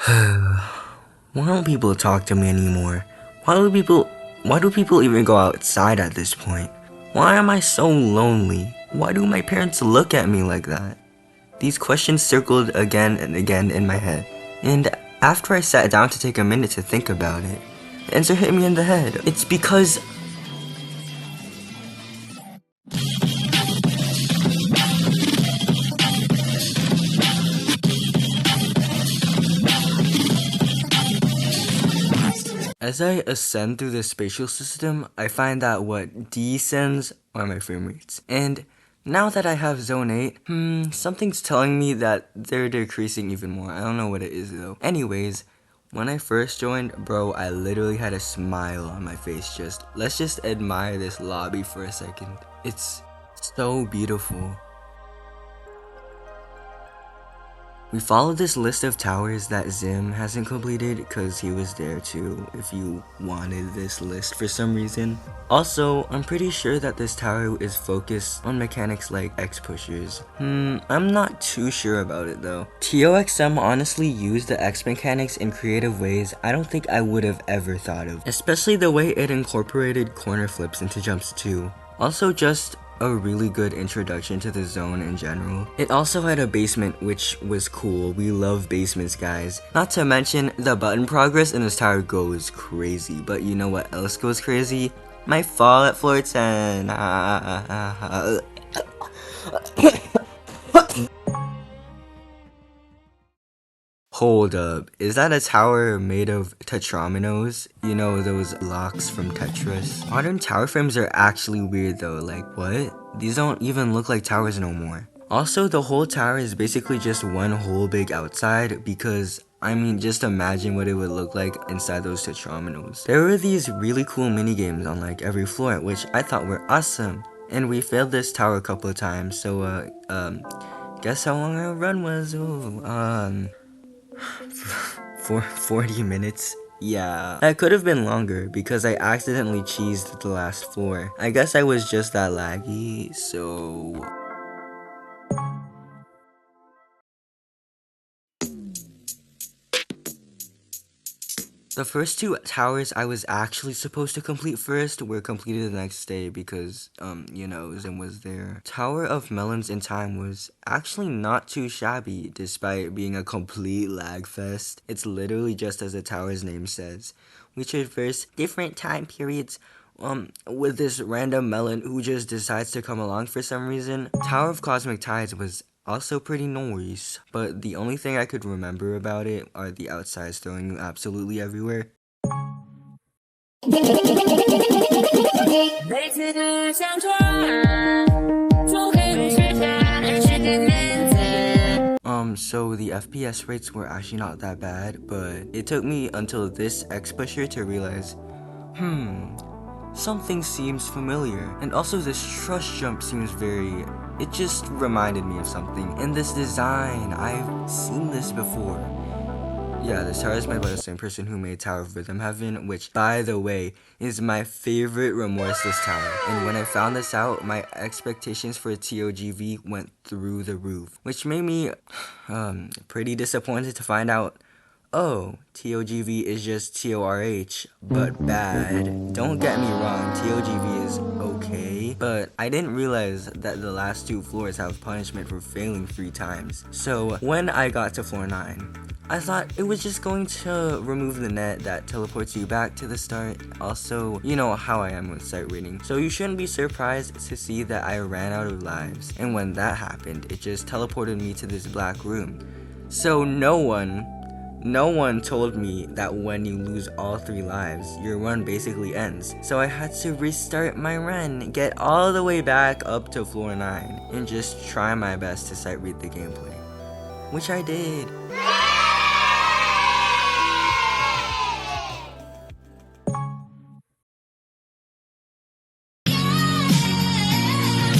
Why don't people talk to me anymore? Why do people even go outside at this point? Why am I so lonely? Why do my parents look at me like that? These questions circled again and again in my head. And after I sat down to take a minute to think about it, the answer hit me in the head. It's because as I ascend through the spatial system, I find that what descends are my frame rates. And now that I have zone 8, something's telling me that they're decreasing even more. I don't know what it is though. Anyways, when I first joined, bro, I literally had a smile on my face. Let's just admire this lobby for a second. It's so beautiful. We followed this list of towers that Zim hasn't completed because he was there too if you wanted this list for some reason. Also, I'm pretty sure that this tower is focused on mechanics like X pushers. I'm not too sure about it though. TOXM honestly used the X mechanics in creative ways I don't think I would have ever thought of, especially the way it incorporated corner flips into jumps too. Also just a really good introduction to the zone in general. It also had a basement, which was cool. We love basements, guys. Not to mention, the button progress in this tower goes crazy. But you know what else goes crazy? My fall at floor 10. Hold up, is that a tower made of tetrominos? You know, those blocks from Tetris? Modern tower frames are actually weird though, like what? These don't even look like towers no more. Also, the whole tower is basically just one whole big outside because, I mean, just imagine what it would look like inside those tetrominos. There were these really cool minigames on like every floor, which I thought were awesome. And we failed this tower a couple of times, so guess how long our run was? For 40 minutes? Yeah, that could have been longer because I accidentally cheesed the last floor. I guess I was just that laggy, so... The first two towers I was actually supposed to complete first were completed the next day because, you know, Zim was there. Tower of Melons in Time was actually not too shabby despite being a complete lag fest. It's literally just as the tower's name says. We traverse different time periods with this random melon who just decides to come along for some reason. Tower of Cosmic Tides was also pretty nice, but the only thing I could remember about it are the outsides throwing you absolutely everywhere. So the FPS rates were actually not that bad, but it took me until this X pusher to realize, something seems familiar. And also this trust jump seems it just reminded me of something. In this design, I've seen this before. Yeah, this tower is made by the same person who made Tower of Rhythm Heaven, which, by the way, is my favorite Remorseless tower. And when I found this out, my expectations for TOGV went through the roof, which made me pretty disappointed to find out, oh, TOGV is just TORH, but bad. Don't get me wrong, TOGV is okay, but I didn't realize that the last two floors have punishment for failing 3 times. So when I got to floor 9, I thought it was just going to remove the net that teleports you back to the start. Also, you know how I am with sight reading, so you shouldn't be surprised to see that I ran out of lives. And when that happened, it just teleported me to this black room. So no one told me that when you lose all 3 lives, your run basically ends. So I had to restart my run, get all the way back up to floor 9, and just try my best to sight read the gameplay. Which I did.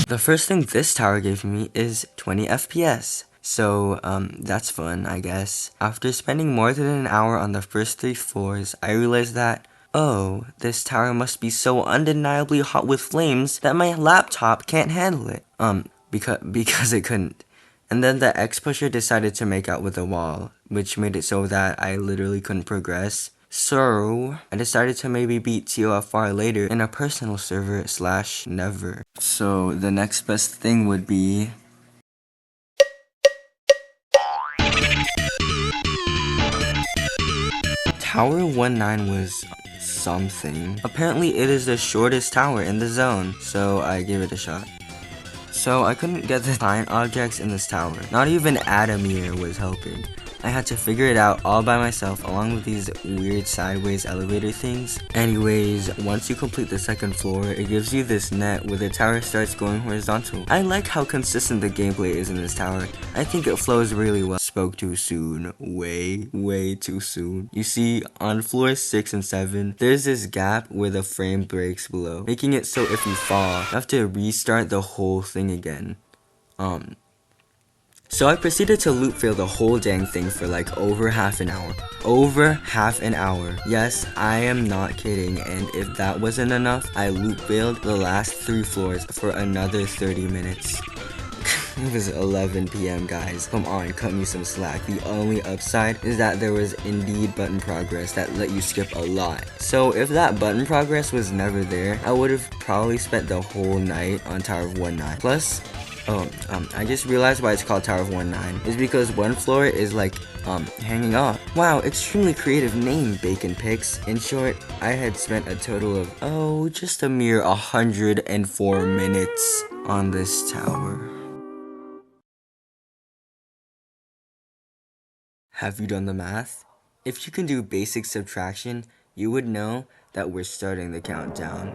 The first thing this tower gave me is 20 FPS. So, that's fun, I guess. After spending more than an hour on the first 3 floors, I realized that, oh, this tower must be so undeniably hot with flames that my laptop can't handle it. Because it couldn't. And then the X pusher decided to make out with the wall, which made it so that I literally couldn't progress. So I decided to maybe beat TOFR later in a personal server / never. So the next best thing would be Tower 19 was something. Apparently it is the shortest tower in the zone, so I gave it a shot. So I couldn't get the client objects in this tower. Not even Adamir was helping. I had to figure it out all by myself along with these weird sideways elevator things. Anyways, once you complete the second floor, it gives you this net where the tower starts going horizontal. I like how consistent the gameplay is in this tower. I think it flows really well. Spoke too soon. Way too soon. You see, on floors 6 and 7, there's this gap where the frame breaks below, making it so if you fall, you have to restart the whole thing again. So I proceeded to loop fail the whole dang thing for like over half an hour. Over half an hour. Yes, I am not kidding, and if that wasn't enough, I loop failed the last 3 floors for another 30 minutes. It was 11 p.m. guys. Come on, cut me some slack. The only upside is that there was indeed button progress that let you skip a lot. So if that button progress was never there, I would have probably spent the whole night on Tower of 19. Plus, I just realized why it's called Tower of 19. It's because one floor is like, hanging off. Wow, extremely creative name, Bacon Picks. In short, I had spent a total of, just a mere 104 minutes on this tower. Have you done the math? If you can do basic subtraction, you would know that we're starting the countdown.